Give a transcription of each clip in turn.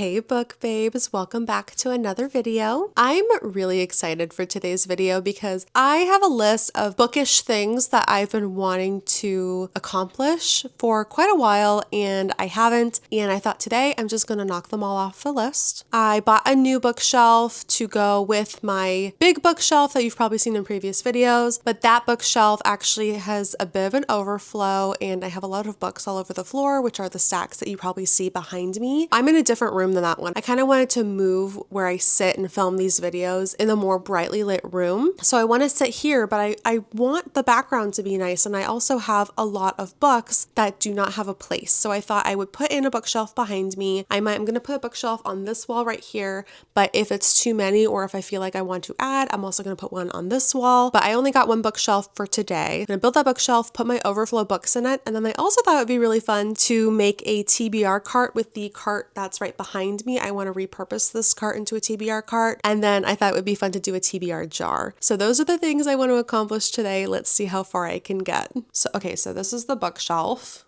Hey book babes, welcome back to another video. I'm really excited for today's video because I have a list of bookish things that I've been wanting to accomplish for quite a while and I haven't, and I thought today I'm just gonna knock them all off the list. I bought a new bookshelf to go with my big bookshelf that you've probably seen in previous videos, but that bookshelf actually has a bit of an overflow and I have a lot of books all over the floor, which are the stacks that you probably see behind me. I'm in a different room than that one. I kind of wanted to move where I sit and film these videos in a more brightly lit room. So I want to sit here, but I want the background to be nice. And I also have a lot of books that do not have a place. So I thought I would put in a bookshelf behind me. I'm going to put a bookshelf on this wall right here. But if it's too many or if I feel like I want to add, I'm also going to put one on this wall. But I only got one bookshelf for today. I'm going to build that bookshelf, put my overflow books in it. And then I also thought it would be really fun to make a TBR cart with the cart that's right behind me. I want to repurpose this cart into a TBR cart. And then I thought it would be fun to do a TBR jar. So those are the things I want to accomplish today. Let's see how far I can get. So this is the bookshelf.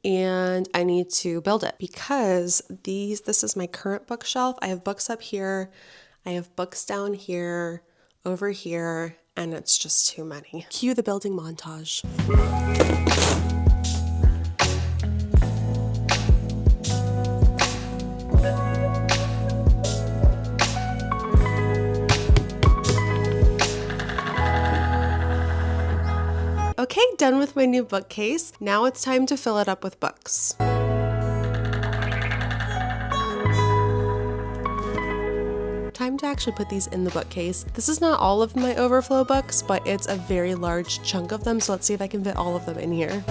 And I need to build it because this is my current bookshelf. I have books up here. I have books down here, over here, and it's just too many. Cue the building montage. Okay, done with my new bookcase. Now it's time to fill it up with books. Time to actually put these in the bookcase. This is not all of my overflow books, but it's a very large chunk of them, so let's see if I can fit all of them in here.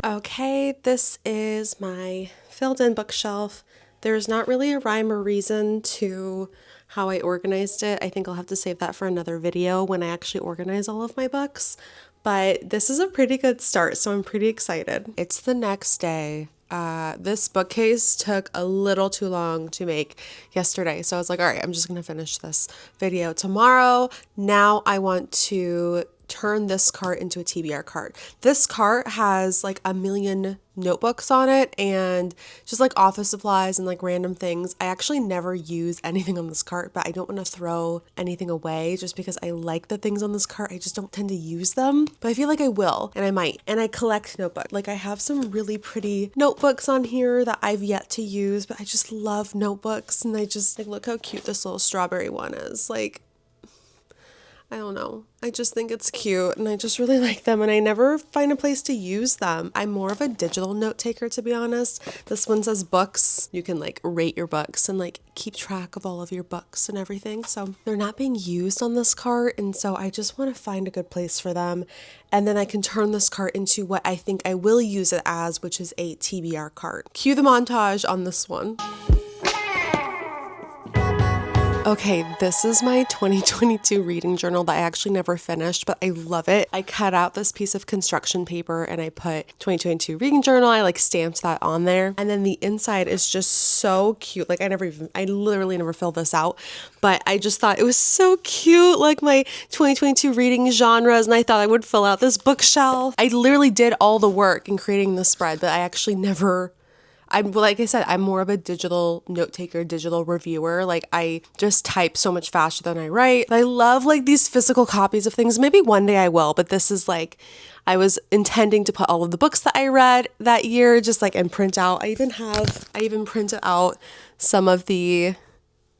Okay, this is my filled in bookshelf. There's not really a rhyme or reason to how I organized it. I think I'll have to save that for another video when I actually organize all of my books. But this is a pretty good start, so I'm pretty excited. It's the next day. This bookcase took a little too long to make yesterday. So I was like, all right, I'm just gonna finish this video tomorrow. Now I want to turn this cart into a TBR cart. This cart has like a million notebooks on it and just like office supplies and like random things. I actually never use anything on this cart, but I don't want to throw anything away just because I like the things on this cart. I just don't tend to use them, but I feel like I will and I might. And I collect notebooks. Like I have some really pretty notebooks on here that I've yet to use, but I just love notebooks and I just like, look how cute this little strawberry one is. Like, I don't know. I just think it's cute and I just really like them and I never find a place to use them. I'm more of a digital note taker, to be honest. This one says books. You can like rate your books and like keep track of all of your books and everything. So they're not being used on this cart and so I just want to find a good place for them. And then I can turn this cart into what I think I will use it as, which is a TBR cart. Cue the montage on this one. Okay, this is my 2022 reading journal that I actually never finished, but I love it. I cut out this piece of construction paper and I put 2022 reading journal. I like stamped that on there. And then the inside is just so cute. Like I literally never filled this out, but I just thought it was so cute. Like my 2022 reading genres. And I thought I would fill out this bookshelf. I literally did all the work in creating the spread, but I actually never like I said, I'm more of a digital note taker, digital reviewer. Like I just type so much faster than I write. I love like these physical copies of things. Maybe one day I will, but this is like, I was intending to put all of the books that I read that year, just like and print out. I even printed out some of the,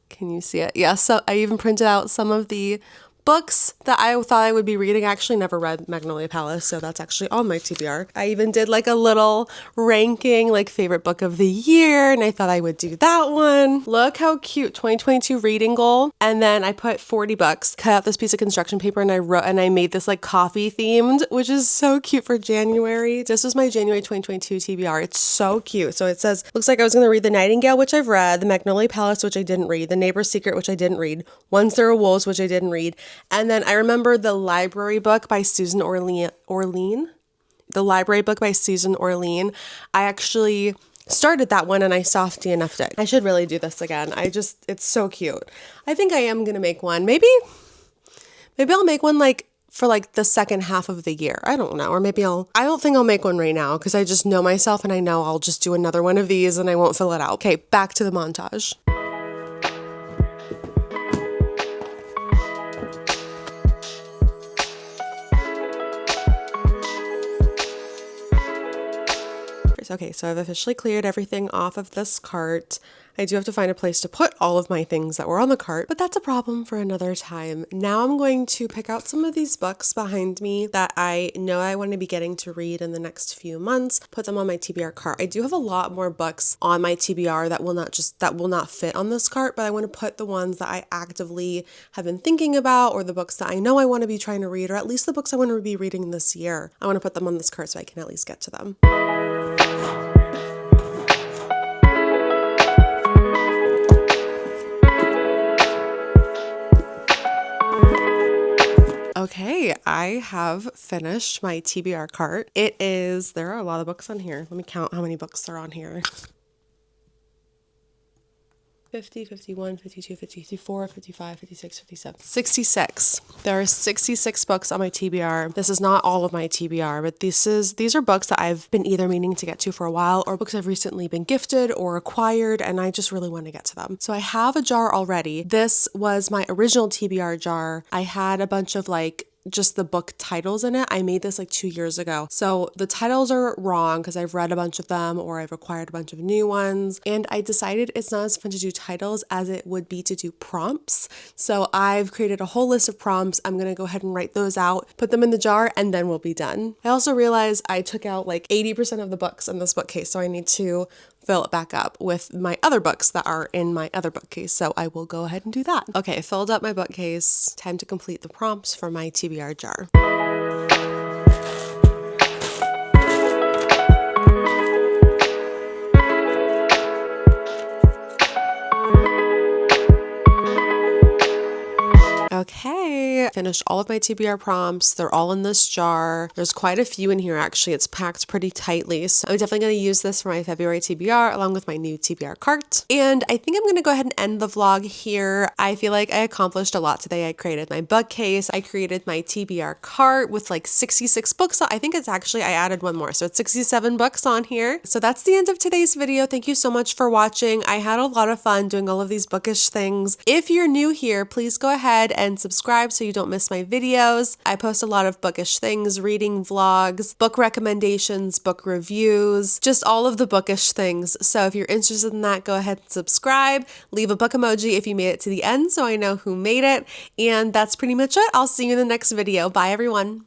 can you see it? Yeah, so I even printed out some of the Books that I thought I would be reading, I actually never read Magnolia Palace, so that's actually on my TBR. I even did like a little ranking, like favorite book of the year, and I thought I would do that one. Look how cute, 2022 reading goal. And then I put 40 books, cut out this piece of construction paper, and I made this like coffee themed, which is so cute for January. This was my January 2022 TBR. It's so cute. So it says, looks like I was going to read The Nightingale, which I've read, The Magnolia Palace, which I didn't read, The Neighbor's Secret, which I didn't read, Once There Were Wolves, which I didn't read. And then I remember the library book by Susan Orlean. The library book by Susan Orlean. I actually started that one and I softy enough'd it. I should really do this again. It's so cute. I think I am going to make one. Maybe I'll make one like for like the second half of the year. I don't know. Or maybe I don't think I'll make one right now because I just know myself and I know I'll just do another one of these and I won't fill it out. Okay, back to the montage. Okay, so I've officially cleared everything off of this cart. I do have to find a place to put all of my things that were on the cart, but that's a problem for another time. Now I'm going to pick out some of these books behind me that I know I want to be getting to read in the next few months, put them on my TBR cart. I do have a lot more books on my TBR that will not fit on this cart, but I want to put the ones that I actively have been thinking about, or the books that I know I want to be trying to read, or at least the books I want to be reading this year. I want to put them on this cart so I can at least get to them. Okay, I have finished my TBR cart. There are a lot of books on here. Let me count how many books are on here. 50, 51, 52, 54, 55, 56, 57, 66. There are 66 books on my TBR. This is not all of my TBR, but these are books that I've been either meaning to get to for a while or books I've recently been gifted or acquired and I just really want to get to them. So I have a jar already. This was my original TBR jar. I had a bunch of just the book titles in it. I made this like 2 years ago. So the titles are wrong because I've read a bunch of them or I've acquired a bunch of new ones. And I decided it's not as fun to do titles as it would be to do prompts. So I've created a whole list of prompts. I'm going to go ahead and write those out, put them in the jar, and then we'll be done. I also realized I took out like 80% of the books in this bookcase. So I need to fill it back up with my other books that are in my other bookcase. So I will go ahead and do that. Okay, filled up my bookcase. Time to complete the prompts for my TBR jar. Okay, finished all of my TBR prompts. They're all in this jar. There's quite a few in here actually. It's packed pretty tightly. So I'm definitely going to use this for my February TBR along with my new TBR cart. And I think I'm going to go ahead and end the vlog here. I feel like I accomplished a lot today. I created my bookcase. I created my TBR cart with like 66 books. I think it's actually, I added one more. So it's 67 books on here. So that's the end of today's video. Thank you so much for watching. I had a lot of fun doing all of these bookish things. If you're new here, please go ahead and subscribe so you don't miss my videos. I post a lot of bookish things, reading vlogs, book recommendations, book reviews, just all of the bookish things. So if you're interested in that, go ahead and subscribe. Leave a book emoji if you made it to the end so I know who made it. And that's pretty much it. I'll see you in the next video. Bye everyone.